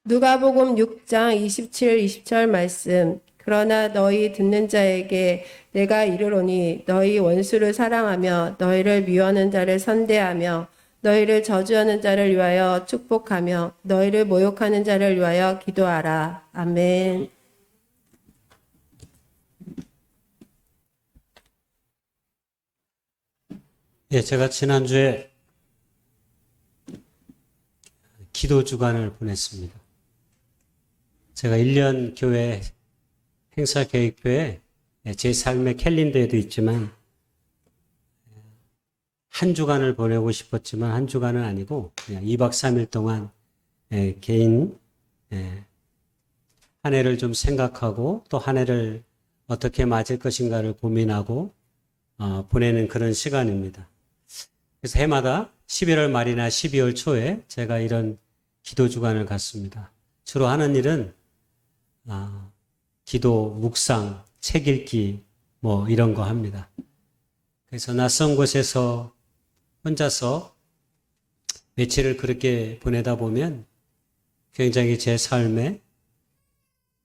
누가복음 6장 27, 20절 말씀. 그러나 너희 듣는 자에게 내가 이르노니 너희 원수를 사랑하며 너희를 미워하는 자를 선대하며 너희를 저주하는 자를 위하여 축복하며 너희를 모욕하는 자를 위하여 기도하라. 아멘. 예, 제가 지난주에 기도 주간을 보냈습니다. 제가 1년 교회 행사 계획표에 제 삶의 캘린더에도 있지만 한 주간을 보내고 싶었지만 한 주간은 아니고 그냥 2박 3일 동안 개인 한 해를 좀 생각하고 또 한 해를 어떻게 맞을 것인가를 고민하고 보내는 그런 시간입니다. 그래서 해마다 11월 말이나 12월 초에 제가 이런 기도 주간을 갖습니다. 주로 하는 일은 기도, 묵상, 책 읽기 뭐 이런 거 합니다. 그래서 낯선 곳에서 혼자서 며칠을 그렇게 보내다 보면 굉장히 제 삶에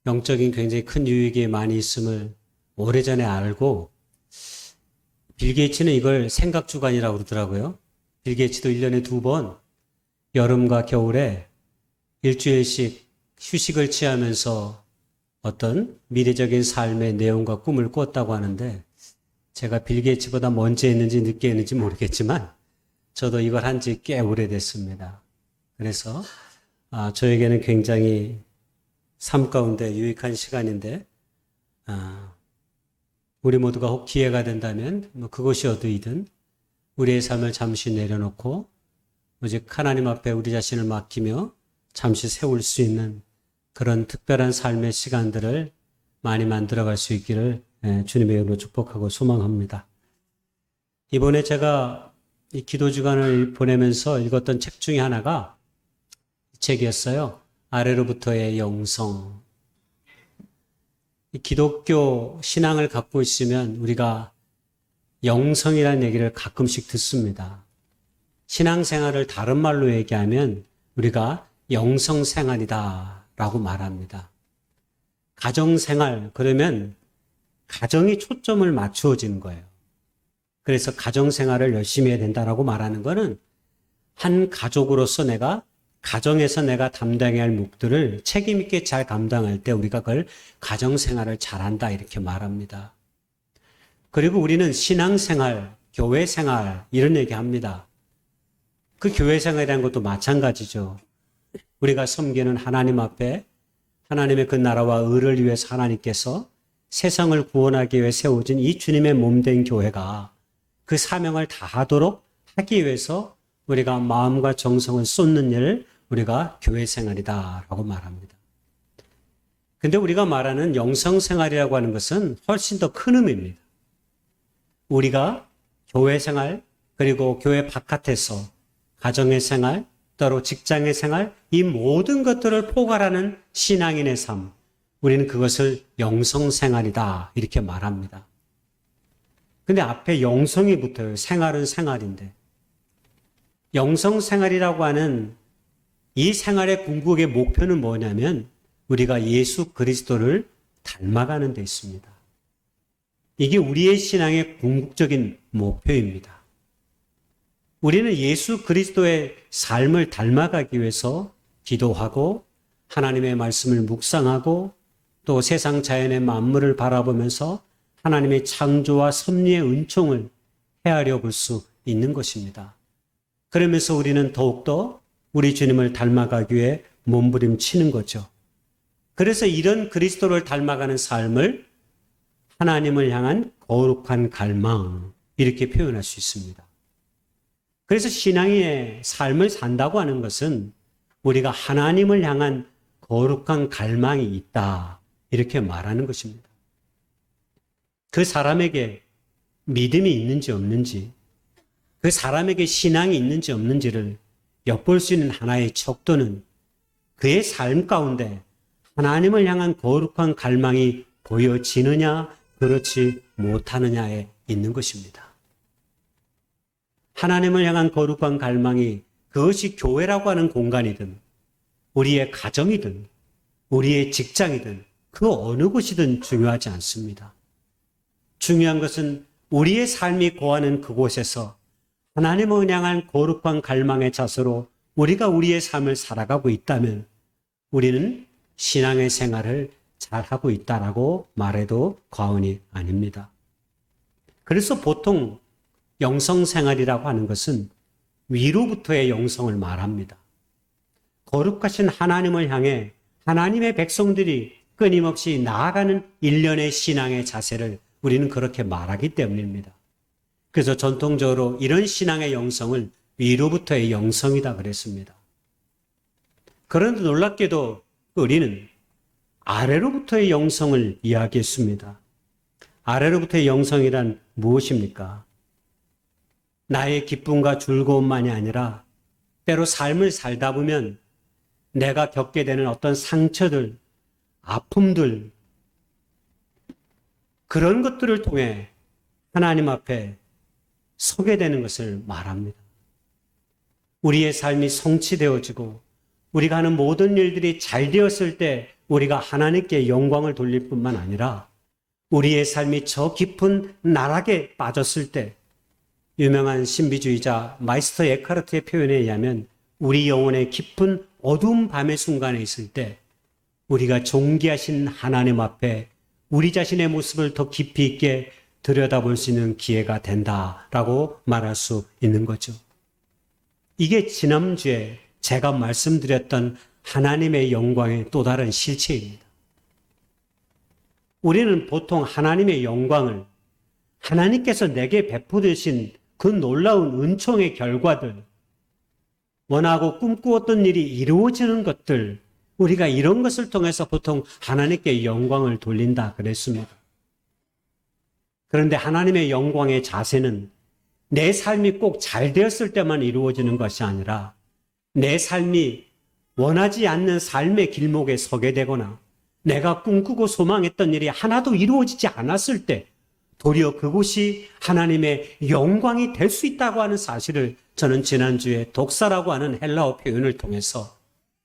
영적인 굉장히 큰 유익이 많이 있음을 오래전에 알고 빌 게이츠는 이걸 생각주간이라고 그러더라고요. 빌 게이츠도 1년에 2번 여름과 겨울에 일주일씩 휴식을 취하면서 어떤 미래적인 삶의 내용과 꿈을 꿨다고 하는데 제가 빌 게이츠보다 먼저 했는지 늦게 했는지 모르겠지만 저도 이걸 한 지 꽤 오래됐습니다. 그래서 저에게는 굉장히 삶 가운데 유익한 시간인데 우리 모두가 혹 기회가 된다면 뭐 그것이 어디이든 우리의 삶을 잠시 내려놓고 오직 하나님 앞에 우리 자신을 맡기며 잠시 세울 수 있는 그런 특별한 삶의 시간들을 많이 만들어갈 수 있기를 주님의 이름으로 축복하고 소망합니다. 이번에 제가 이 기도 주간을 보내면서 읽었던 책 중에 하나가 이 책이었어요. 아래로부터의 영성. 이 기독교 신앙을 갖고 있으면 우리가 영성이라는 얘기를 가끔씩 듣습니다. 신앙생활을 다른 말로 얘기하면 우리가 영성생활이다 라고 말합니다. 가정생활, 그러면 가정이 초점을 맞추어지는 거예요. 그래서 가정생활을 열심히 해야 된다라고 말하는 거는 한 가족으로서 가정에서 내가 담당해야 할 몫들을 책임 있게 잘 감당할 때 우리가 그걸 가정생활을 잘한다 이렇게 말합니다. 그리고 우리는 신앙생활, 교회생활 이런 얘기합니다. 그 교회생활이라는 것도 마찬가지죠. 우리가 섬기는 하나님 앞에 하나님의 그 나라와 의를 위해서 하나님께서 세상을 구원하기 위해 세워진 이 주님의 몸된 교회가 그 사명을 다하도록 하기 위해서 우리가 마음과 정성을 쏟는 일을 우리가 교회생활이다라고 말합니다. 근데 우리가 말하는 영성생활이라고 하는 것은 훨씬 더 큰 의미입니다. 우리가 교회생활 그리고 교회 바깥에서 가정의 생활, 따로 직장의 생활, 이 모든 것들을 포괄하는 신앙인의 삶, 우리는 그것을 영성생활이다 이렇게 말합니다. 근데 앞에 영성이 붙어요. 생활은 생활인데. 영성생활이라고 하는 이 생활의 궁극의 목표는 뭐냐면 우리가 예수 그리스도를 닮아가는 데 있습니다. 이게 우리의 신앙의 궁극적인 목표입니다. 우리는 예수 그리스도의 삶을 닮아가기 위해서 기도하고 하나님의 말씀을 묵상하고 또 세상 자연의 만물을 바라보면서 하나님의 창조와 섭리의 은총을 헤아려 볼 수 있는 것입니다. 그러면서 우리는 더욱더 우리 주님을 닮아가기 위해 몸부림치는 거죠. 그래서 이런 그리스도를 닮아가는 삶을 하나님을 향한 거룩한 갈망 이렇게 표현할 수 있습니다. 그래서 신앙의 삶을 산다고 하는 것은 우리가 하나님을 향한 거룩한 갈망이 있다 이렇게 말하는 것입니다. 그 사람에게 믿음이 있는지 없는지 그 사람에게 신앙이 있는지 없는지를 엿볼 수 있는 하나의 척도는 그의 삶 가운데 하나님을 향한 거룩한 갈망이 보여지느냐 그렇지 못하느냐에 있는 것입니다. 하나님을 향한 거룩한 갈망이 그것이 교회라고 하는 공간이든 우리의 가정이든 우리의 직장이든 그 어느 곳이든 중요하지 않습니다. 중요한 것은 우리의 삶이 고하는 그곳에서 하나님을 향한 거룩한 갈망의 자세로 우리가 우리의 삶을 살아가고 있다면 우리는 신앙의 생활을 잘하고 있다라고 말해도 과언이 아닙니다. 그래서 보통 영성생활이라고 하는 것은 위로부터의 영성을 말합니다. 거룩하신 하나님을 향해 하나님의 백성들이 끊임없이 나아가는 일련의 신앙의 자세를 우리는 그렇게 말하기 때문입니다. 그래서 전통적으로 이런 신앙의 영성을 위로부터의 영성이다 그랬습니다. 그런데 놀랍게도 우리는 아래로부터의 영성을 이야기했습니다. 아래로부터의 영성이란 무엇입니까? 나의 기쁨과 즐거움만이 아니라 때로 삶을 살다 보면 내가 겪게 되는 어떤 상처들, 아픔들, 그런 것들을 통해 하나님 앞에 서게 되는 것을 말합니다. 우리의 삶이 성취되어지고 우리가 하는 모든 일들이 잘 되었을 때 우리가 하나님께 영광을 돌릴 뿐만 아니라 우리의 삶이 저 깊은 나락에 빠졌을 때 유명한 신비주의자 마이스터 에카르트의 표현에 의하면 우리 영혼의 깊은 어두운 밤의 순간에 있을 때 우리가 존귀하신 하나님 앞에 우리 자신의 모습을 더 깊이 있게 들여다볼 수 있는 기회가 된다라고 말할 수 있는 거죠. 이게 지난주에 제가 말씀드렸던 하나님의 영광의 또 다른 실체입니다. 우리는 보통 하나님의 영광을 하나님께서 내게 베푸신 그 놀라운 은총의 결과들, 원하고 꿈꾸었던 일이 이루어지는 것들, 우리가 이런 것을 통해서 보통 하나님께 영광을 돌린다 그랬습니다. 그런데 하나님의 영광의 자세는 내 삶이 꼭 잘 되었을 때만 이루어지는 것이 아니라 내 삶이 원하지 않는 삶의 길목에 서게 되거나 내가 꿈꾸고 소망했던 일이 하나도 이루어지지 않았을 때 도리어 그곳이 하나님의 영광이 될 수 있다고 하는 사실을 저는 지난주에 독사라고 하는 헬라어 표현을 통해서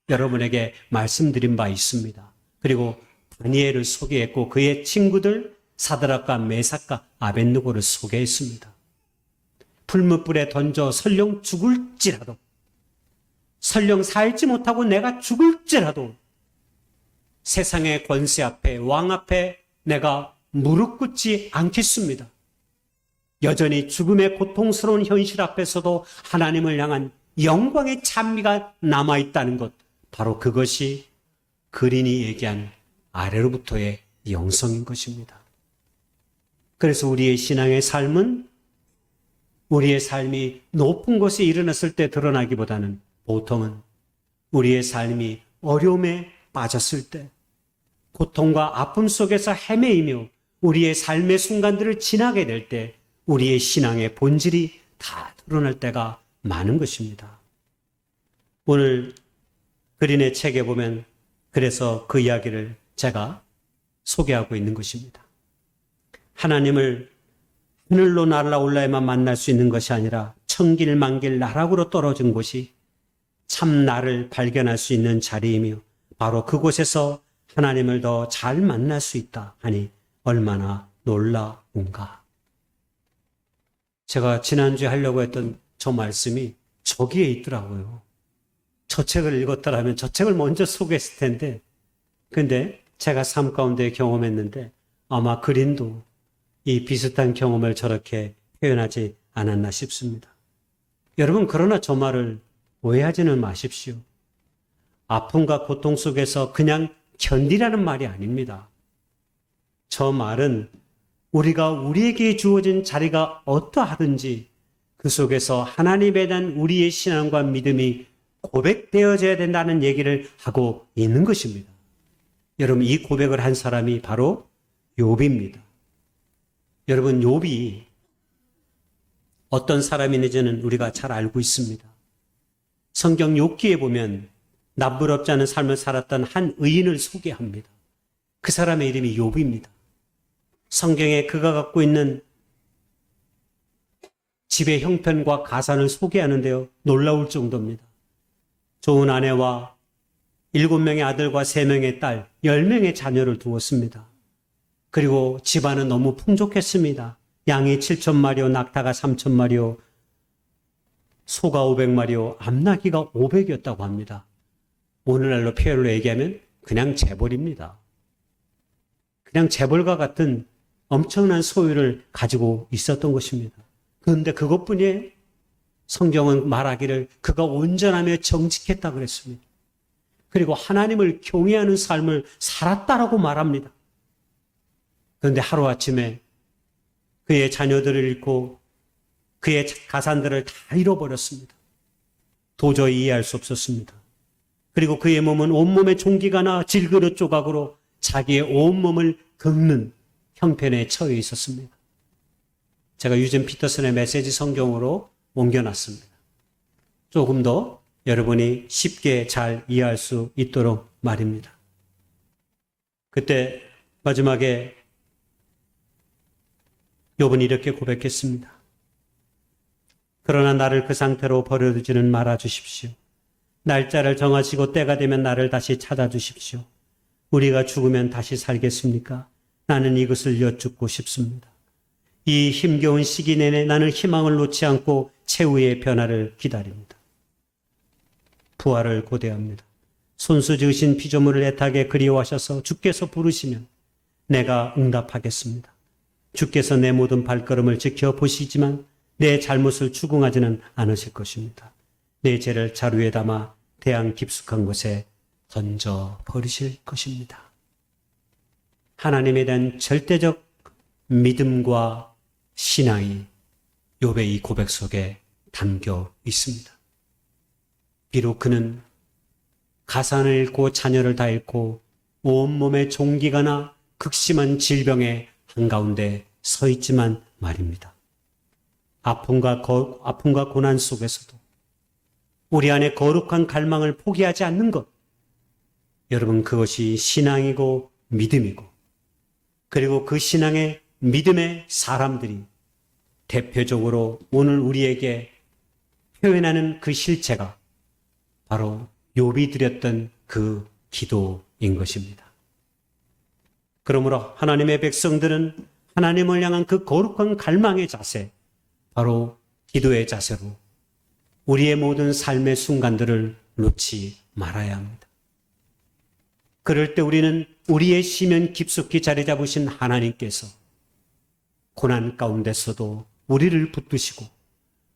여러분에게 말씀드린 바 있습니다. 그리고 다니엘을 소개했고 그의 친구들 사드락과 메삭과 아벳느고를 소개했습니다. 풀무불에 던져 설령 죽을지라도, 설령 살지 못하고 내가 죽을지라도 세상의 권세 앞에, 왕 앞에 내가 무릎 꿇지 않겠습니다. 여전히 죽음의 고통스러운 현실 앞에서도 하나님을 향한 영광의 찬미가 남아있다는 것, 바로 그것이 그린이 얘기한 아래로부터의 영성인 것입니다. 그래서 우리의 신앙의 삶은 우리의 삶이 높은 곳에 일어났을 때 드러나기보다는 보통은 우리의 삶이 어려움에 빠졌을 때, 고통과 아픔 속에서 헤매이며 우리의 삶의 순간들을 지나게 될 때 우리의 신앙의 본질이 다 드러날 때가 많은 것입니다. 오늘 그린의 책에 보면 그래서 그 이야기를 제가 소개하고 있는 것입니다. 하나님을 하늘로 날아올라야만 만날 수 있는 것이 아니라 천길만길 나락으로 떨어진 곳이 참 나를 발견할 수 있는 자리이며 바로 그곳에서 하나님을 더 잘 만날 수 있다 하니 얼마나 놀라운가. 제가 지난주에 하려고 했던 저 말씀이 저기에 있더라고요. 저 책을 읽었더라면 저 책을 먼저 소개했을 텐데, 근데 제가 삶 가운데 경험했는데 아마 그린도 이 비슷한 경험을 저렇게 표현하지 않았나 싶습니다. 여러분, 그러나 저 말을 오해하지는 마십시오. 아픔과 고통 속에서 그냥 견디라는 말이 아닙니다. 저 말은 우리가 우리에게 주어진 자리가 어떠하든지 그 속에서 하나님에 대한 우리의 신앙과 믿음이 고백되어져야 된다는 얘기를 하고 있는 것입니다. 여러분, 이 고백을 한 사람이 바로 욥입니다. 여러분, 욥이 어떤 사람인지는 우리가 잘 알고 있습니다. 성경 욥기에 보면 남부럽지 않은 삶을 살았던 한 의인을 소개합니다. 그 사람의 이름이 욥입니다. 성경에 그가 갖고 있는 집의 형편과 가산을 소개하는데요, 놀라울 정도입니다. 좋은 아내와 7명의 아들과 3명의 딸, 10명의 자녀를 두었습니다. 그리고 집안은 너무 풍족했습니다. 양이 7,000마리요, 낙타가 3,000마리요, 소가 500마리요, 암나귀가 500이었다고 합니다. 오늘날로 표현을 얘기하면 그냥 재벌입니다. 그냥 재벌과 같은 엄청난 소유를 가지고 있었던 것입니다. 그런데 그것뿐이에요. 성경은 말하기를 그가 온전하며 정직했다 그랬습니다. 그리고 하나님을 경외하는 삶을 살았다라고 말합니다. 그런데 하루아침에 그의 자녀들을 잃고 그의 가산들을 다 잃어버렸습니다. 도저히 이해할 수 없었습니다. 그리고 그의 몸은 온몸에 종기가 나 질그릇 조각으로 자기의 온몸을 긁는 형편에 처해 있었습니다. 제가 유진 피터슨의 메시지 성경으로 옮겨놨습니다. 조금 더 여러분이 쉽게 잘 이해할 수 있도록 말입니다. 그때 마지막에 욥은 이렇게 고백했습니다. 그러나 나를 그 상태로 버려두지는 말아 주십시오. 날짜를 정하시고 때가 되면 나를 다시 찾아주십시오. 우리가 죽으면 다시 살겠습니까? 나는 이것을 여쭙고 싶습니다. 이 힘겨운 시기 내내 나는 희망을 놓지 않고 최후의 변화를 기다립니다. 부활을 고대합니다. 손수 지으신 피조물을 애타게 그리워하셔서 주께서 부르시면 내가 응답하겠습니다. 주께서 내 모든 발걸음을 지켜보시지만 내 잘못을 추궁하지는 않으실 것입니다. 내 죄를 자루에 담아 대양 깊숙한 곳에 던져 버리실 것입니다. 하나님에 대한 절대적 믿음과 신앙이 욥의 이 고백 속에 담겨 있습니다. 비록 그는 가산을 잃고 자녀를 다 잃고 온몸에 종기가 나 극심한 질병의 한가운데 서 있지만 말입니다. 아픔과 고난 속에서도 우리 안에 거룩한 갈망을 포기하지 않는 것, 여러분 그것이 신앙이고 믿음이고, 그리고 그 신앙의 믿음의 사람들이 대표적으로 오늘 우리에게 표현하는 그 실체가 바로 욥이 드렸던 그 기도인 것입니다. 그러므로 하나님의 백성들은 하나님을 향한 그 거룩한 갈망의 자세, 바로 기도의 자세로 우리의 모든 삶의 순간들을 놓지 말아야 합니다. 그럴 때 우리는 우리의 시면 깊숙이 자리 잡으신 하나님께서 고난 가운데서도 우리를 붙드시고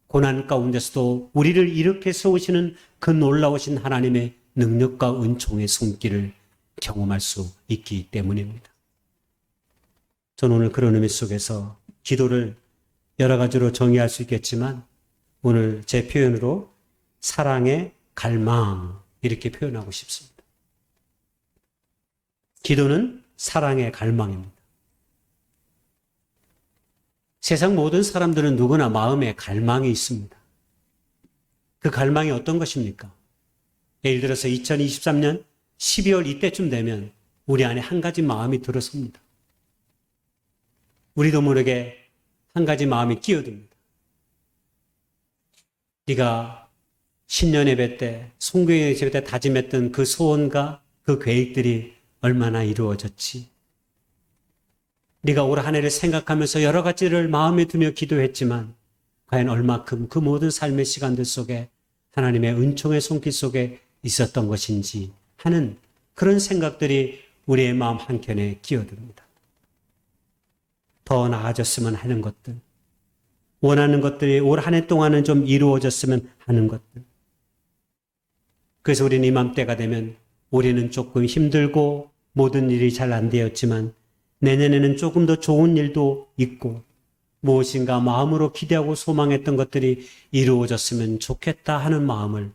고난 가운데서도 우리를 이렇게 세우시는 그 놀라우신 하나님의 능력과 은총의 손길을 경험할 수 있기 때문입니다. 저는 오늘 그런 의미 속에서 기도를 여러 가지로 정의할 수 있겠지만 오늘 제 표현으로 사랑의 갈망 이렇게 표현하고 싶습니다. 기도는 사랑의 갈망입니다. 세상 모든 사람들은 누구나 마음에 갈망이 있습니다. 그 갈망이 어떤 것입니까? 예를 들어서 2023년 12월 이때쯤 되면 우리 안에 한 가지 마음이 들어섭니다. 우리도 모르게 한 가지 마음이 끼어듭니다. 네가 신년 예배 때, 송교회 예배 때 다짐했던 그 소원과 그 계획들이 얼마나 이루어졌지? 네가 올 한 해를 생각하면서 여러 가지를 마음에 두며 기도했지만 과연 얼마큼 그 모든 삶의 시간들 속에 하나님의 은총의 손길 속에 있었던 것인지 하는 그런 생각들이 우리의 마음 한켠에 끼어듭니다. 더 나아졌으면 하는 것들, 원하는 것들이 올 한 해 동안은 좀 이루어졌으면 하는 것들. 그래서 우리는 이맘때가 되면 우리는 조금 힘들고 모든 일이 잘 안 되었지만 내년에는 조금 더 좋은 일도 있고 무엇인가 마음으로 기대하고 소망했던 것들이 이루어졌으면 좋겠다 하는 마음을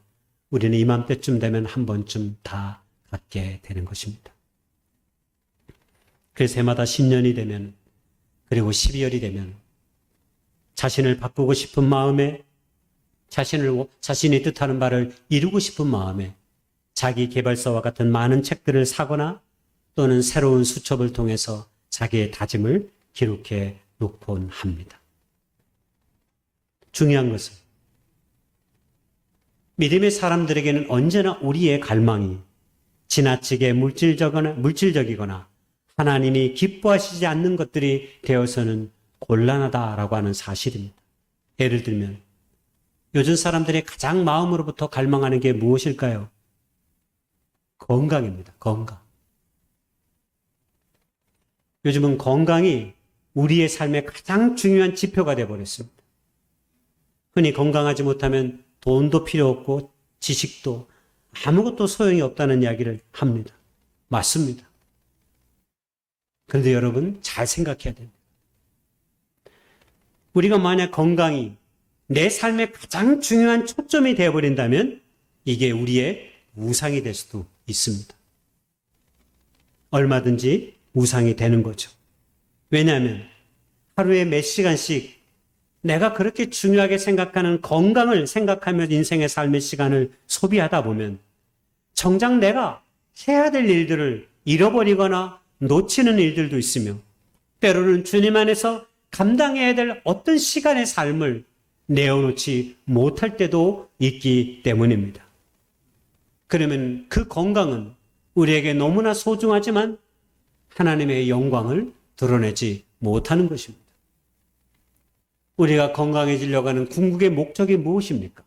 우리는 이맘때쯤 되면 한 번쯤 다 갖게 되는 것입니다. 그래서 해마다 신년이 되면 그리고 12월이 되면 자신을 바꾸고 싶은 마음에 자신이 뜻하는 바를 이루고 싶은 마음에 자기 개발서와 같은 많은 책들을 사거나 또는 새로운 수첩을 통해서 자기의 다짐을 기록해 놓곤 합니다. 중요한 것은 믿음의 사람들에게는 언제나 우리의 갈망이 지나치게 물질적이거나 하나님이 기뻐하시지 않는 것들이 되어서는 곤란하다라고 하는 사실입니다. 예를 들면 요즘 사람들이 가장 마음으로부터 갈망하는 게 무엇일까요? 건강입니다. 건강. 요즘은 건강이 우리의 삶의 가장 중요한 지표가 되어버렸습니다. 흔히 건강하지 못하면 돈도 필요 없고 지식도 아무것도 소용이 없다는 이야기를 합니다. 맞습니다. 그런데 여러분 잘 생각해야 됩니다. 우리가 만약 건강이 내 삶의 가장 중요한 초점이 되어버린다면 이게 우리의 우상이 될 수도 있습니다. 얼마든지 우상이 되는 거죠. 왜냐하면 하루에 몇 시간씩 내가 그렇게 중요하게 생각하는 건강을 생각하며 인생의 삶의 시간을 소비하다 보면 정작 내가 해야 될 일들을 잃어버리거나 놓치는 일들도 있으며 때로는 주님 안에서 감당해야 될 어떤 시간의 삶을 내어놓지 못할 때도 있기 때문입니다. 그러면 그 건강은 우리에게 너무나 소중하지만 하나님의 영광을 드러내지 못하는 것입니다. 우리가 건강해지려고 하는 궁극의 목적이 무엇입니까?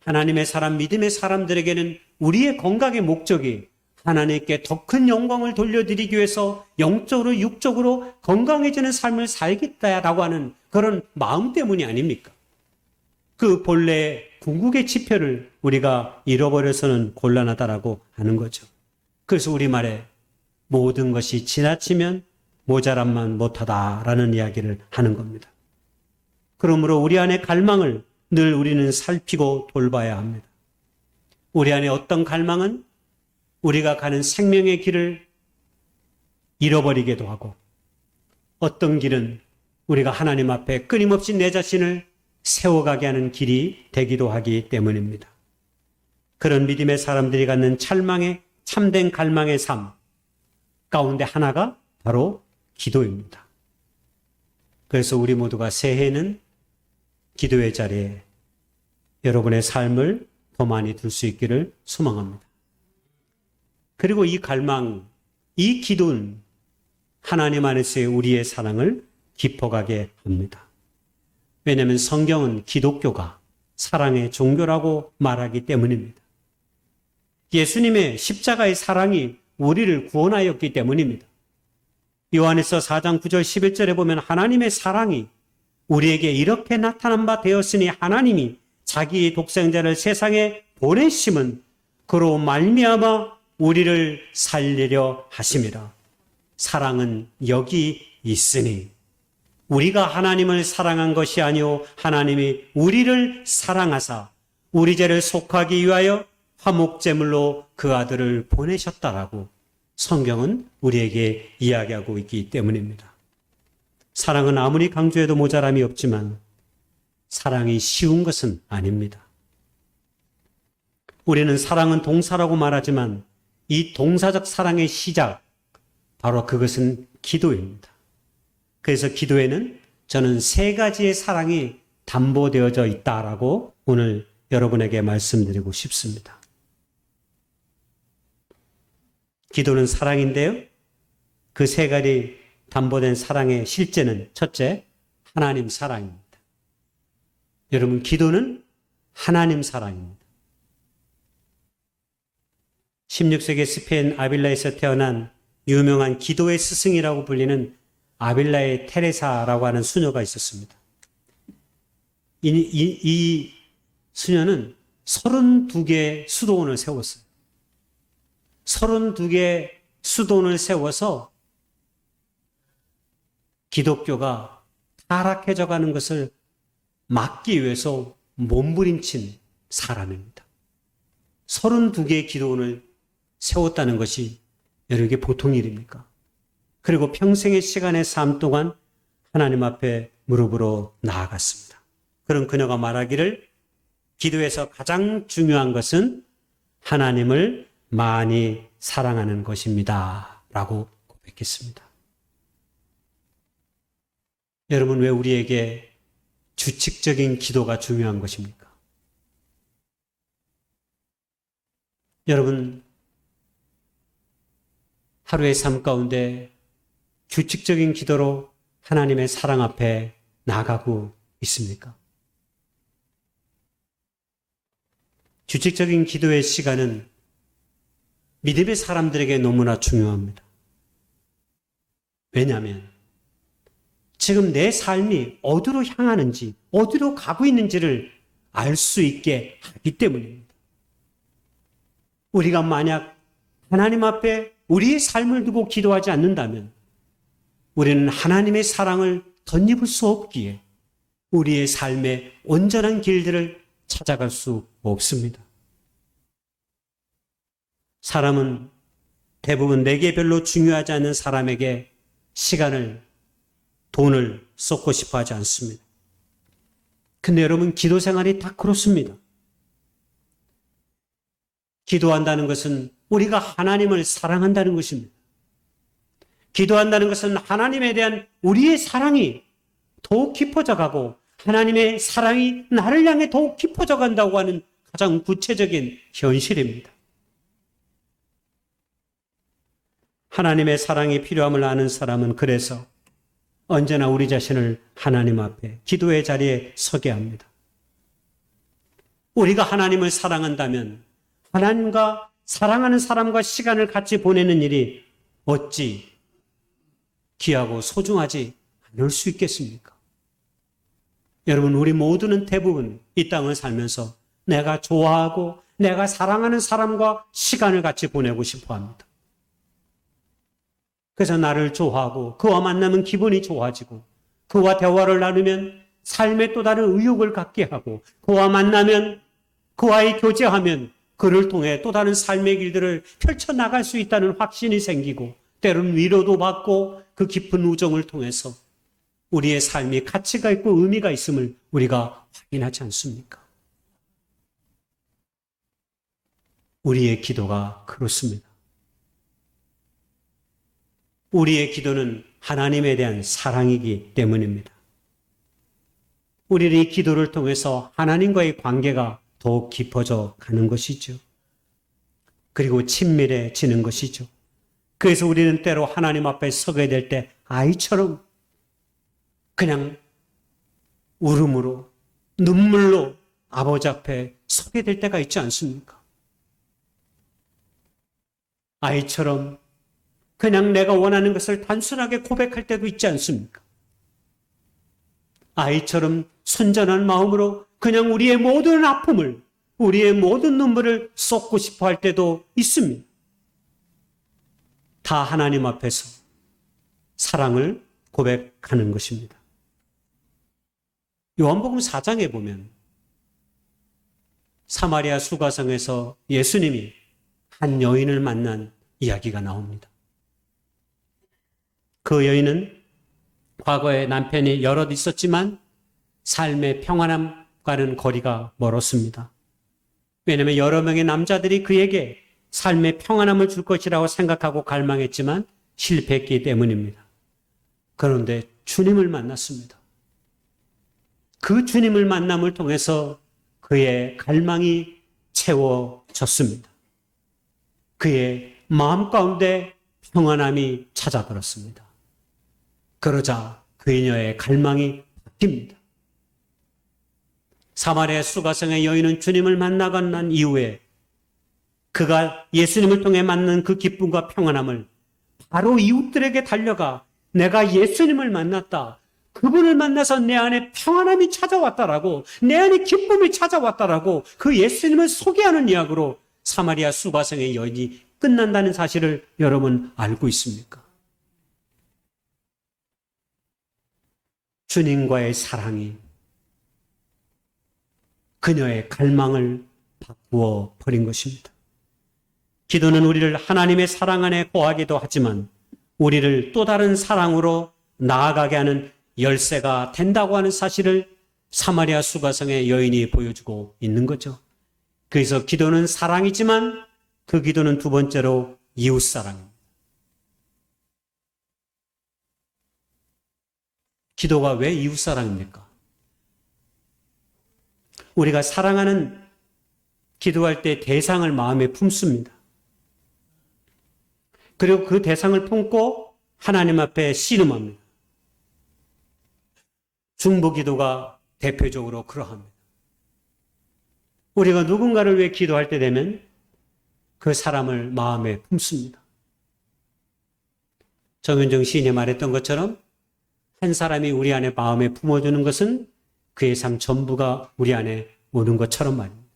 하나님의 사람, 믿음의 사람들에게는 우리의 건강의 목적이 하나님께 더 큰 영광을 돌려드리기 위해서 영적으로 육적으로 건강해지는 삶을 살겠다라고 하는 그런 마음 때문이 아닙니까? 그 본래 궁극의 지표를 우리가 잃어버려서는 곤란하다라고 하는 거죠. 그래서 우리말에 모든 것이 지나치면 모자람만 못하다라는 이야기를 하는 겁니다. 그러므로 우리 안의 갈망을 늘 우리는 살피고 돌봐야 합니다. 우리 안에 어떤 갈망은 우리가 가는 생명의 길을 잃어버리기도 하고 어떤 길은 우리가 하나님 앞에 끊임없이 내 자신을 세워가게 하는 길이 되기도 하기 때문입니다. 그런 믿음의 사람들이 갖는 찰망의 참된 갈망의 삶 가운데 하나가 바로 기도입니다. 그래서 우리 모두가 새해는 기도의 자리에 여러분의 삶을 더 많이 둘 수 있기를 소망합니다. 그리고 이 갈망, 이 기도는 하나님 안에서의 우리의 사랑을 깊어가게 합니다. 왜냐하면 성경은 기독교가 사랑의 종교라고 말하기 때문입니다. 예수님의 십자가의 사랑이 우리를 구원하였기 때문입니다. 요한에서 4장 9절 11절에 보면 하나님의 사랑이 우리에게 이렇게 나타난 바 되었으니 하나님이 자기의 독생자를 세상에 보내심은 그로 말미암아 우리를 살리려 하심이라. 사랑은 여기 있으니 우리가 하나님을 사랑한 것이 아니오 하나님이 우리를 사랑하사 우리 죄를 속하기 위하여 화목제물로 그 아들을 보내셨다라고 성경은 우리에게 이야기하고 있기 때문입니다. 사랑은 아무리 강조해도 모자람이 없지만 사랑이 쉬운 것은 아닙니다. 우리는 사랑은 동사라고 말하지만 이 동사적 사랑의 시작, 바로 그것은 기도입니다. 그래서 기도에는 저는 세 가지의 사랑이 담보되어져 있다라고 오늘 여러분에게 말씀드리고 싶습니다. 기도는 사랑인데요. 그 세 가지 담보된 사랑의 실제는 첫째, 하나님 사랑입니다. 여러분, 기도는 하나님 사랑입니다. 16세기 스페인 아빌라에서 태어난 유명한 기도의 스승이라고 불리는 아빌라의 테레사라고 하는 수녀가 있었습니다. 이 수녀는 32개의 수도원을 세웠어요. 32개의 수도원을 세워서 기독교가 타락해져 가는 것을 막기 위해서 몸부림친 사람입니다. 32개의 기도원을 세웠다는 것이 여러분에게 보통 일입니까? 그리고 평생의 시간의 삶 동안 하나님 앞에 무릎으로 나아갔습니다. 그런 그녀가 말하기를 기도에서 가장 중요한 것은 하나님을 많이 사랑하는 것입니다. 라고 고백했습니다. 여러분, 왜 우리에게 규칙적인 기도가 중요한 것입니까? 여러분, 하루의 삶 가운데 규칙적인 기도로 하나님의 사랑 앞에 나가고 있습니까? 규칙적인 기도의 시간은 믿음의 사람들에게 너무나 중요합니다. 왜냐하면 지금 내 삶이 어디로 향하는지, 어디로 가고 있는지를 알 수 있게 하기 때문입니다. 우리가 만약 하나님 앞에 우리의 삶을 두고 기도하지 않는다면 우리는 하나님의 사랑을 덧입을 수 없기에 우리의 삶의 온전한 길들을 찾아갈 수 없습니다. 사람은 대부분 내게 별로 중요하지 않은 사람에게 시간을, 돈을 쏟고 싶어 하지 않습니다. 근데 여러분, 기도 생활이 다 그렇습니다. 기도한다는 것은 우리가 하나님을 사랑한다는 것입니다. 기도한다는 것은 하나님에 대한 우리의 사랑이 더욱 깊어져 가고 하나님의 사랑이 나를 향해 더욱 깊어져 간다고 하는 가장 구체적인 현실입니다. 하나님의 사랑이 필요함을 아는 사람은 그래서 언제나 우리 자신을 하나님 앞에 기도의 자리에 서게 합니다. 우리가 하나님을 사랑한다면 하나님과 사랑하는 사람과 시간을 같이 보내는 일이 어찌 귀하고 소중하지 않을 수 있겠습니까? 여러분, 우리 모두는 대부분 이 땅을 살면서 내가 좋아하고 내가 사랑하는 사람과 시간을 같이 보내고 싶어 합니다. 그래서 나를 좋아하고 그와 만나면 기분이 좋아지고 그와 대화를 나누면 삶에 또 다른 의욕을 갖게 하고 그와 만나면 그와의 교제하면 그를 통해 또 다른 삶의 길들을 펼쳐나갈 수 있다는 확신이 생기고 때로는 위로도 받고 그 깊은 우정을 통해서 우리의 삶이 가치가 있고 의미가 있음을 우리가 확인하지 않습니까? 우리의 기도가 그렇습니다. 우리의 기도는 하나님에 대한 사랑이기 때문입니다. 우리는 이 기도를 통해서 하나님과의 관계가 더욱 깊어져 가는 것이죠. 그리고 친밀해지는 것이죠. 그래서 우리는 때로 하나님 앞에 서게 될 때 아이처럼 그냥 울음으로 눈물로 아버지 앞에 서게 될 때가 있지 않습니까? 아이처럼 그냥 내가 원하는 것을 단순하게 고백할 때도 있지 않습니까? 아이처럼 순전한 마음으로 그냥 우리의 모든 아픔을, 우리의 모든 눈물을 쏟고 싶어 할 때도 있습니다. 다 하나님 앞에서 사랑을 고백하는 것입니다. 요한복음 4장에 보면 사마리아 수가성에서 예수님이 한 여인을 만난 이야기가 나옵니다. 그 여인은 과거에 남편이 여럿 있었지만 삶의 평안함과는 거리가 멀었습니다. 왜냐하면 여러 명의 남자들이 그에게 삶의 평안함을 줄 것이라고 생각하고 갈망했지만 실패했기 때문입니다. 그런데 주님을 만났습니다. 그 주님을 만남을 통해서 그의 갈망이 채워졌습니다. 그의 마음 가운데 평안함이 찾아들었습니다. 그러자 그녀의 갈망이 바뀝니다. 사마리아 수가성의 여인은 주님을 만나고 난 이후에 그가 예수님을 통해 만난 그 기쁨과 평안함을 바로 이웃들에게 달려가 내가 예수님을 만났다. 그분을 만나서 내 안에 평안함이 찾아왔다라고, 내 안에 기쁨이 찾아왔다라고 그 예수님을 소개하는 이야기로 사마리아 수가성의 여인이 끝난다는 사실을 여러분 알고 있습니까? 주님과의 사랑이 그녀의 갈망을 바꾸어 버린 것입니다. 기도는 우리를 하나님의 사랑 안에 거하기도 하지만 우리를 또 다른 사랑으로 나아가게 하는 열쇠가 된다고 하는 사실을 사마리아 수가성의 여인이 보여주고 있는 거죠. 그래서 기도는 사랑이지만 그 기도는 두 번째로 이웃사랑입니다. 기도가 왜 이웃사랑입니까? 우리가 사랑하는 기도할 때 대상을 마음에 품습니다. 그리고 그 대상을 품고 하나님 앞에 씨름합니다. 중보기도가 대표적으로 그러합니다. 우리가 누군가를 위해 기도할 때 되면 그 사람을 마음에 품습니다. 정윤정 시인이 말했던 것처럼 한 사람이 우리 안에 마음에 품어주는 것은 그의 삶 전부가 우리 안에 오는 것처럼 말입니다.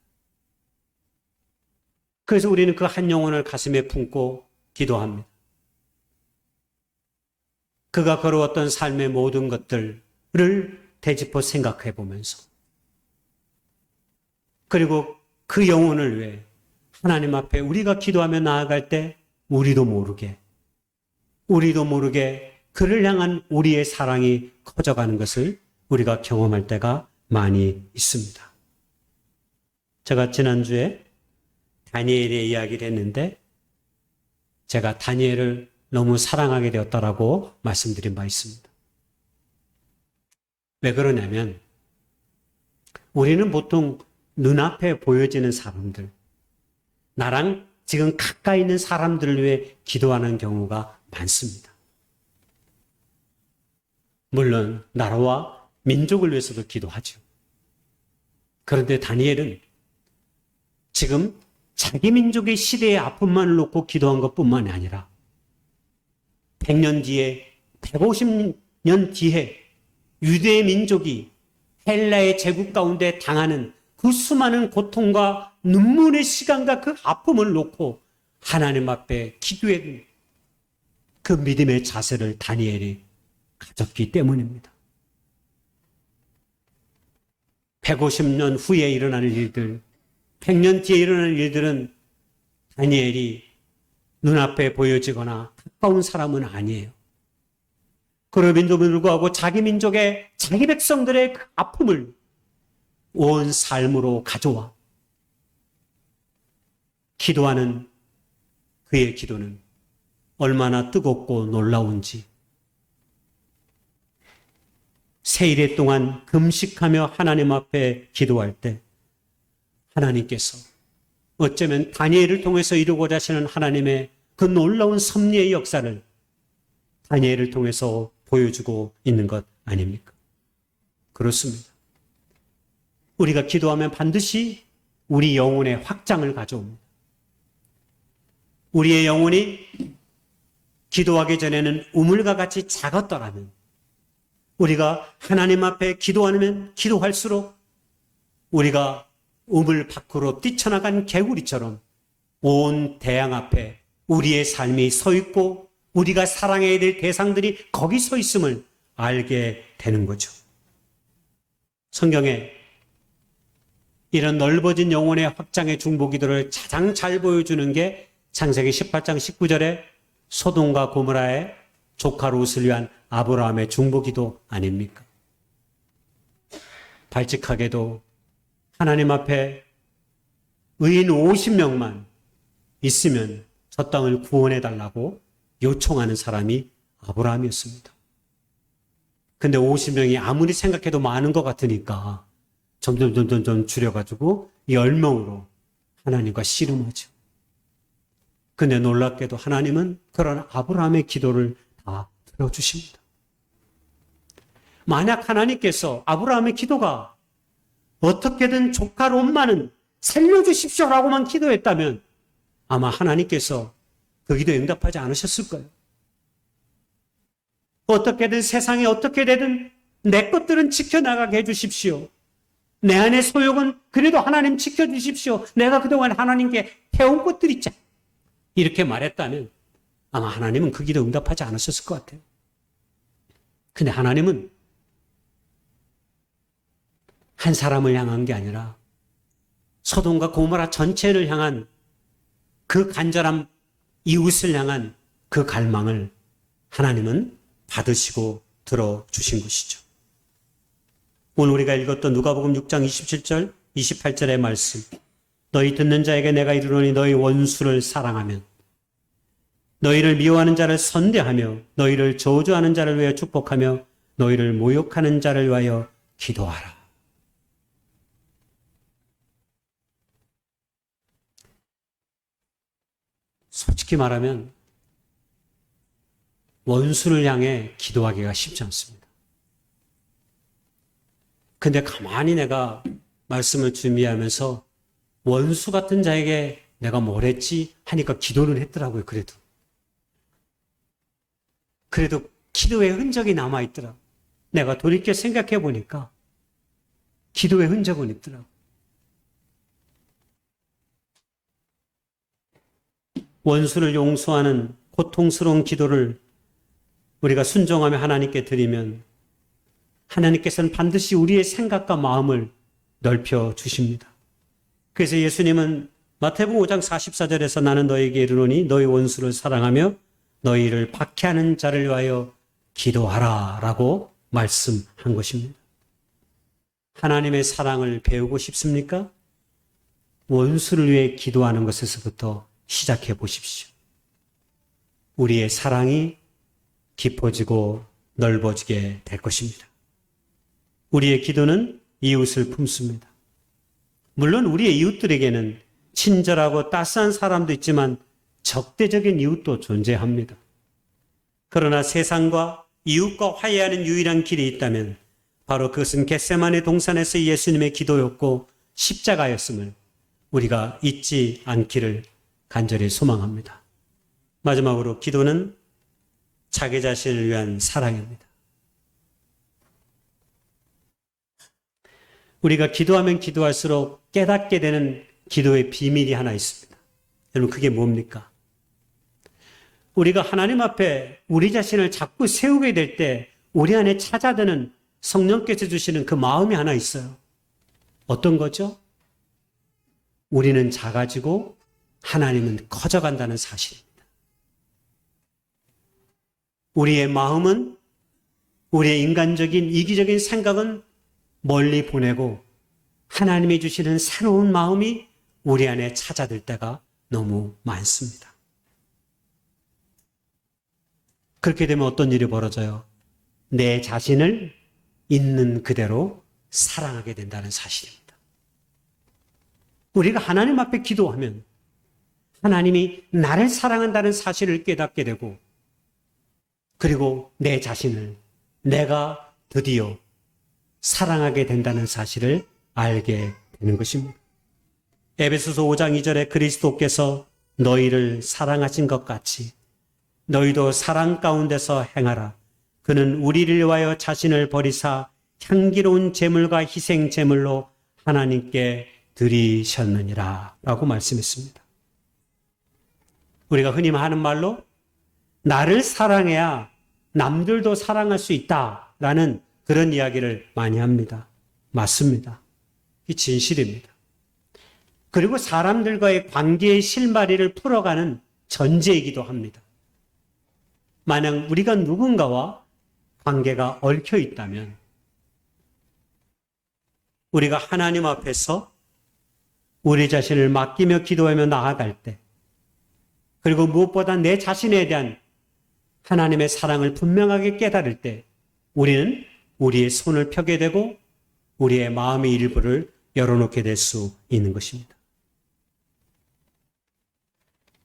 그래서 우리는 그 한 영혼을 가슴에 품고 기도합니다. 그가 걸어왔던 삶의 모든 것들을 되짚어 생각해 보면서 그리고 그 영혼을 위해 하나님 앞에 우리가 기도하며 나아갈 때 우리도 모르게 그를 향한 우리의 사랑이 커져가는 것을 우리가 경험할 때가 많이 있습니다. 제가 지난주에 다니엘의 이야기를 했는데 제가 다니엘을 너무 사랑하게 되었다라고 말씀드린 바 있습니다. 왜 그러냐면 우리는 보통 눈앞에 보여지는 사람들, 나랑 지금 가까이 있는 사람들을 위해 기도하는 경우가 많습니다. 물론 나라와 민족을 위해서도 기도하죠. 그런데 다니엘은 지금 자기 민족의 시대의 아픔만을 놓고 기도한 것뿐만이 아니라 100년 뒤에 150년 뒤에 유대의 민족이 헬라의 제국 가운데 당하는 그 수많은 고통과 눈물의 시간과 그 아픔을 놓고 하나님 앞에 기도했는 그 믿음의 자세를 다니엘이 가졌기 때문입니다. 150년 후에 일어나는 일들, 100년 뒤에 일어나는 일들은 다니엘이 눈앞에 보여지거나 가까운 사람은 아니에요. 그럼에도 불구하고 자기 민족의, 자기 백성들의 그 아픔을 온 삶으로 가져와 기도하는 그의 기도는 얼마나 뜨겁고 놀라운지 세일의 동안 금식하며 하나님 앞에 기도할 때 하나님께서 어쩌면 다니엘을 통해서 이루고자 하시는 하나님의 그 놀라운 섭리의 역사를 다니엘을 통해서 보여주고 있는 것 아닙니까? 그렇습니다. 우리가 기도하면 반드시 우리 영혼의 확장을 가져옵니다. 우리의 영혼이 기도하기 전에는 우물과 같이 작았더라면 우리가 하나님 앞에 기도하면 기도할수록 우리가 우물 밖으로 뛰쳐나간 개구리처럼 온 대양 앞에 우리의 삶이 서 있고 우리가 사랑해야 될 대상들이 거기 서 있음을 알게 되는 거죠. 성경에 이런 넓어진 영혼의 확장의 중보기도를 가장 잘 보여주는 게 창세기 18장 19절에 소돔과 고모라의 조카 롯을 위한 아브라함의 중보기도 아닙니까? 발칙하게도 하나님 앞에 의인 50명만 있으면 저 땅을 구원해달라고 요청하는 사람이 아브라함이었습니다. 근데 50명이 아무리 생각해도 많은 것 같으니까 점점 줄여가지고 10명으로 하나님과 씨름하죠. 근데 놀랍게도 하나님은 그런 아브라함의 기도를 다 들어주십니다. 만약 하나님께서 아브라함의 기도가 어떻게든 조카 롯만은 살려주십시오라고만 기도했다면 아마 하나님께서 그 기도에 응답하지 않으셨을 거예요. 어떻게든 세상에 어떻게 되든 내 것들은 지켜나가게 해주십시오. 내 안의 소욕은 그래도 하나님 지켜주십시오. 내가 그동안 하나님께 해온 것들 있잖아. 이렇게 말했다면 아마 하나님은 그 기도 응답하지 않으셨을 것 같아요. 근데 하나님은 한 사람을 향한 게 아니라 소돔과 고모라 전체를 향한 그 간절함, 이웃을 향한 그 갈망을 하나님은 받으시고 들어주신 것이죠. 오늘 우리가 읽었던 누가복음 6장 27절, 28절의 말씀. 너희 듣는 자에게 내가 이르노니 너희 원수를 사랑하면 너희를 미워하는 자를 선대하며 너희를 저주하는 자를 위하여 축복하며 너희를 모욕하는 자를 위하여 기도하라. 솔직히 말하면 원수를 향해 기도하기가 쉽지 않습니다. 근데 가만히 내가 말씀을 준비하면서 원수 같은 자에게 내가 뭘 했지 하니까 기도를 했더라고요. 그래도 기도의 흔적이 남아있더라고요. 내가 돌이켜 생각해 보니까 기도의 흔적은 있더라고요. 원수를 용서하는 고통스러운 기도를 우리가 순종하며 하나님께 드리면 하나님께서는 반드시 우리의 생각과 마음을 넓혀 주십니다. 그래서 예수님은 마태복음 5장 44절에서 나는 너에게 이르노니 너희 원수를 사랑하며 너희를 박해하는 자를 위하여 기도하라 라고 말씀한 것입니다. 하나님의 사랑을 배우고 싶습니까? 원수를 위해 기도하는 것에서부터 시작해 보십시오. 우리의 사랑이 깊어지고 넓어지게 될 것입니다. 우리의 기도는 이웃을 품습니다. 물론 우리의 이웃들에게는 친절하고 따스한 사람도 있지만 적대적인 이웃도 존재합니다. 그러나 세상과 이웃과 화해하는 유일한 길이 있다면 바로 그것은 겟세마네 동산에서 예수님의 기도였고 십자가였음을 우리가 잊지 않기를 간절히 소망합니다. 마지막으로 기도는 자기 자신을 위한 사랑입니다. 우리가 기도하면 기도할수록 깨닫게 되는 기도의 비밀이 하나 있습니다. 여러분 그게 뭡니까? 우리가 하나님 앞에 우리 자신을 자꾸 세우게 될 때 우리 안에 찾아드는 성령께서 주시는 그 마음이 하나 있어요. 어떤 거죠? 우리는 작아지고 하나님은 커져간다는 사실입니다. 우리의 마음은, 우리의 인간적인 이기적인 생각은 멀리 보내고 하나님이 주시는 새로운 마음이 우리 안에 찾아들 때가 너무 많습니다. 그렇게 되면 어떤 일이 벌어져요? 내 자신을 있는 그대로 사랑하게 된다는 사실입니다. 우리가 하나님 앞에 기도하면 하나님이 나를 사랑한다는 사실을 깨닫게 되고 그리고 내 자신을 내가 드디어 사랑하게 된다는 사실을 알게 되는 것입니다. 에베소서 5장 2절에 그리스도께서 너희를 사랑하신 것 같이 너희도 사랑 가운데서 행하라. 그는 우리를 위하여 자신을 버리사 향기로운 제물과 희생 제물로 하나님께 드리셨느니라 라고 말씀했습니다. 우리가 흔히 하는 말로 나를 사랑해야 남들도 사랑할 수 있다라는 그런 이야기를 많이 합니다. 맞습니다. 이 진실입니다. 그리고 사람들과의 관계의 실마리를 풀어가는 전제이기도 합니다. 만약 우리가 누군가와 관계가 얽혀 있다면 우리가 하나님 앞에서 우리 자신을 맡기며 기도하며 나아갈 때 그리고 무엇보다 내 자신에 대한 하나님의 사랑을 분명하게 깨달을 때 우리는 우리의 손을 펴게 되고 우리의 마음의 일부를 열어놓게 될 수 있는 것입니다.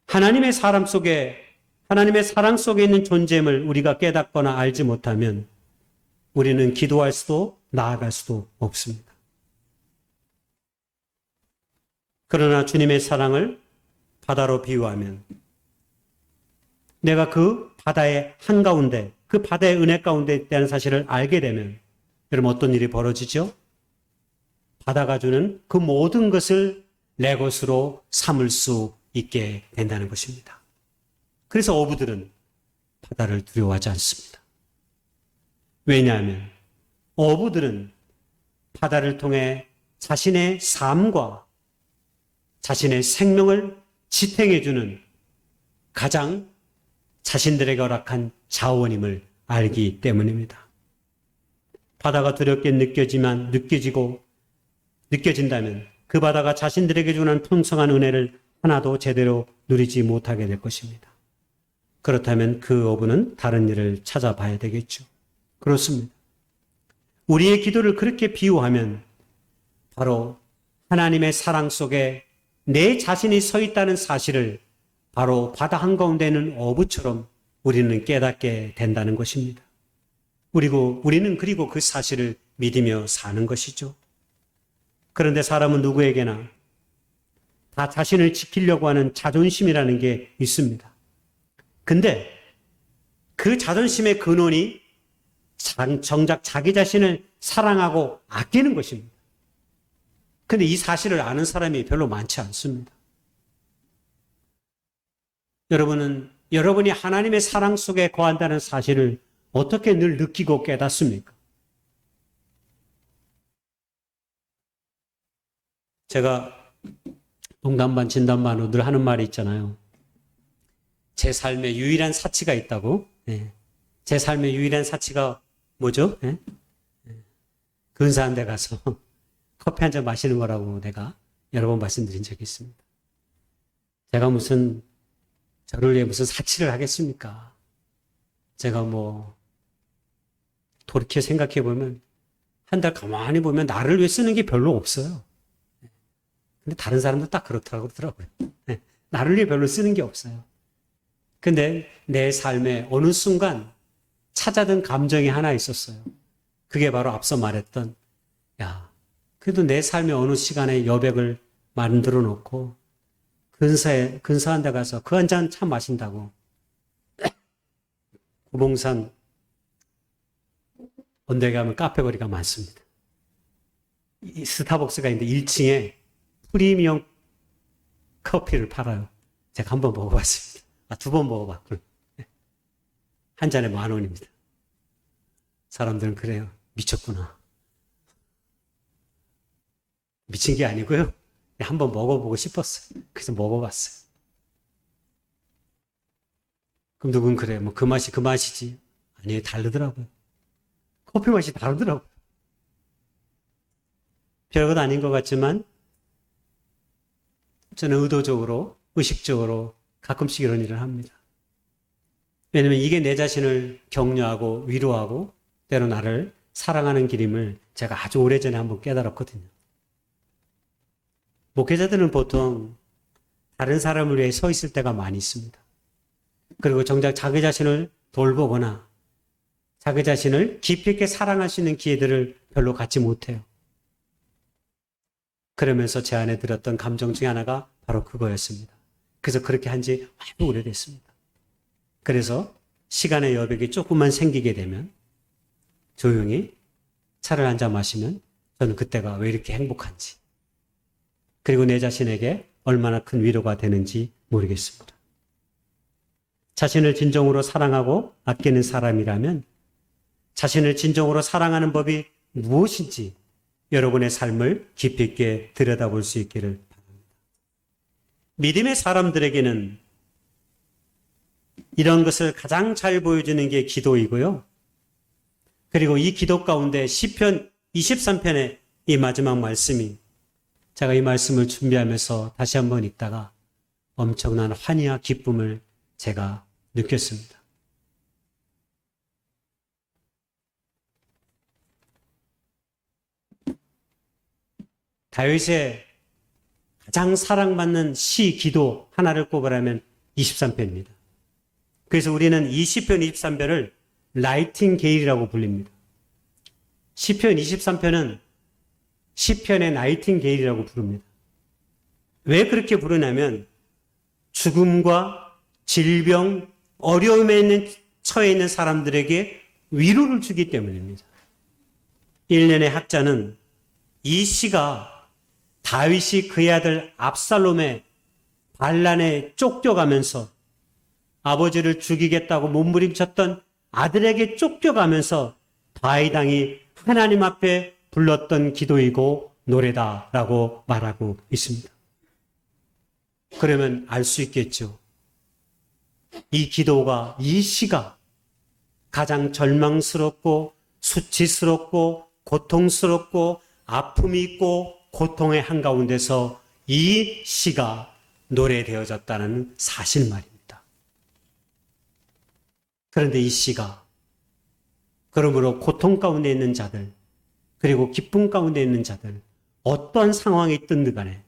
하나님의 사랑 속에 있는 존재임을 우리가 깨닫거나 알지 못하면 우리는 기도할 수도 나아갈 수도 없습니다. 그러나 주님의 사랑을 바다로 비유하면 내가 그 바다의 한가운데, 그 바다의 은혜 가운데 있다는 사실을 알게 되면 여러분 어떤 일이 벌어지죠? 바다가 주는 그 모든 것을 내 것으로 삼을 수 있게 된다는 것입니다. 그래서 어부들은 바다를 두려워하지 않습니다. 왜냐하면 어부들은 바다를 통해 자신의 삶과 자신의 생명을 지탱해주는 가장 자신들에게 허락한 자원임을 알기 때문입니다. 바다가 두렵게 느껴진다면 그 바다가 자신들에게 주는 풍성한 은혜를 하나도 제대로 누리지 못하게 될 것입니다. 그렇다면 그 어부는 다른 일을 찾아봐야 되겠죠. 그렇습니다. 우리의 기도를 그렇게 비유하면 바로 하나님의 사랑 속에 내 자신이 서 있다는 사실을 바로 바다 한가운데 있는 어부처럼 우리는 깨닫게 된다는 것입니다. 우리는 그리고 그 사실을 믿으며 사는 것이죠. 그런데 사람은 누구에게나 다 자신을 지키려고 하는 자존심이라는 게 있습니다. 근데 그 자존심의 근원이 정작 자기 자신을 사랑하고 아끼는 것입니다. 근데 이 사실을 아는 사람이 별로 많지 않습니다. 여러분이 하나님의 사랑 속에 거한다는 사실을 어떻게 늘 느끼고 깨닫습니까? 제가 농담반 진담반으로 늘 하는 말이 있잖아요. 제 삶의 유일한 사치가 있다고. 네. 제 삶의 유일한 사치가 뭐죠? 네? 근사한 데 가서 커피 한 잔 마시는 거라고 내가 여러 번 말씀드린 적이 있습니다. 제가 저를 위해 무슨 사치를 하겠습니까? 제가 돌이켜 생각해 보면 한 달 가만히 보면 나를 위해 쓰는 게 별로 없어요. 근데 다른 사람도 딱 그렇더라고요. 네. 나를 위해 별로 쓰는 게 없어요. 근데 내 삶에 어느 순간 찾아든 감정이 하나 있었어요. 그게 바로 앞서 말했던, 그래도 내 삶의 어느 시간에 여백을 만들어 놓고 근사한 데 가서 그 한 잔 차 마신다고. 구봉산 언덕에 가면 카페 거리가 많습니다. 이 스타벅스가 있는데 1층에 프리미엄 커피를 팔아요. 제가 한 번 먹어봤습니다. 2번 먹어봤구나. 한 잔에 10,000원입니다. 사람들은 그래요. 미쳤구나. 미친 게 아니고요. 한번 먹어보고 싶었어요. 그래서 먹어봤어요. 그럼 누군 그래요. 그 맛이 그 맛이지. 아니에요. 다르더라고요. 커피 맛이 다르더라고요. 별것 아닌 것 같지만 저는 의식적으로 가끔씩 이런 일을 합니다. 왜냐하면 이게 내 자신을 격려하고 위로하고 때로 나를 사랑하는 길임을 제가 아주 오래전에 한번 깨달았거든요. 목회자들은 보통 다른 사람을 위해 서 있을 때가 많이 있습니다. 그리고 정작 자기 자신을 돌보거나 자기 자신을 깊이 있게 사랑할 수 있는 기회들을 별로 갖지 못해요. 그러면서 제 안에 들었던 감정 중에 하나가 바로 그거였습니다. 그래서 그렇게 한 지 아주 오래됐습니다. 그래서 시간의 여백이 조금만 생기게 되면 조용히 차를 한 잔 마시면 저는 그때가 왜 이렇게 행복한지, 그리고 내 자신에게 얼마나 큰 위로가 되는지 모르겠습니다. 자신을 진정으로 사랑하고 아끼는 사람이라면 자신을 진정으로 사랑하는 법이 무엇인지 여러분의 삶을 깊이 있게 들여다볼 수 있기를 바랍니다. 믿음의 사람들에게는 이런 것을 가장 잘 보여주는 게 기도이고요. 그리고 이 기도 가운데 시편 23편의 이 마지막 말씀이, 제가 이 말씀을 준비하면서 다시 한번 읽다가 엄청난 환희와 기쁨을 제가 느꼈습니다. 다윗의 가장 사랑받는 기도 하나를 꼽으라면 23편입니다. 그래서 우리는 이 시편 23편을 나이팅게일이라고 불립니다. 시편 23편은 시편의 나이팅게일이라고 부릅니다. 왜 그렇게 부르냐면 죽음과 질병, 어려움에 처해 있는 사람들에게 위로를 주기 때문입니다. 일련의 학자는 이 시가 다윗이 그의 아들 압살롬의 반란에 쫓겨가면서 아버지를 죽이겠다고 몸부림쳤던 아들에게 쫓겨가면서 다윗 왕이 하나님 앞에 불렀던 기도이고 노래다라고 말하고 있습니다. 그러면 알 수 있겠죠. 이 기도가, 이 시가 가장 절망스럽고 수치스럽고 고통스럽고 아픔이 있고 고통의 한가운데서 이 시가 노래되어졌다는 사실 말입니다. 그런데 이 시가 그러므로 고통 가운데 있는 자들, 그리고 기쁨 가운데 있는 자들, 어떤 상황이 있든 간에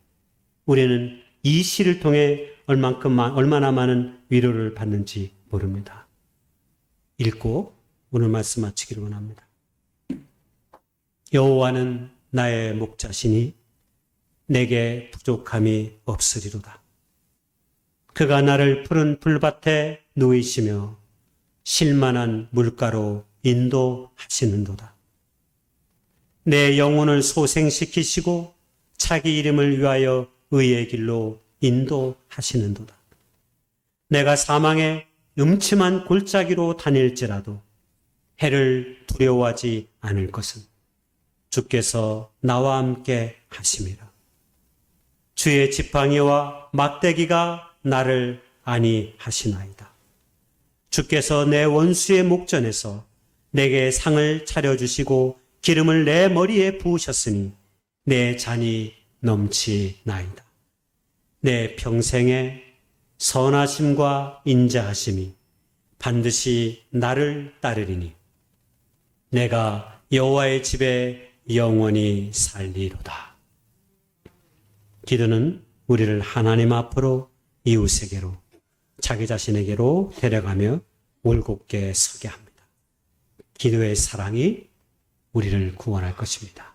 우리는 이 시를 통해 얼마나 많은 위로를 받는지 모릅니다. 읽고 오늘 말씀 마치기를 원합니다. 여호와는 나의 목자시니 내게 부족함이 없으리로다. 그가 나를 푸른 풀밭에 누이시며 실만한 물가로 인도하시는도다. 내 영혼을 소생시키시고 자기 이름을 위하여 의의 길로 인도하시는도다. 내가 사망의 음침한 골짜기로 다닐지라도 해를 두려워하지 않을 것은 주께서 나와 함께 하심이라. 주의 지팡이와 막대기가 나를 안위하시나이다. 주께서 내 원수의 목전에서 내게 상을 차려주시고 기름을 내 머리에 부으셨으니 내 잔이 넘치나이다. 내 평생에 선하심과 인자하심이 반드시 나를 따르리니 내가 여호와의 집에 영원히 살리로다. 기도는 우리를 하나님 앞으로 이웃에게로 자기 자신에게로 데려가며 올곧게 서게 합니다. 기도의 사랑이 우리를 구원할 것입니다.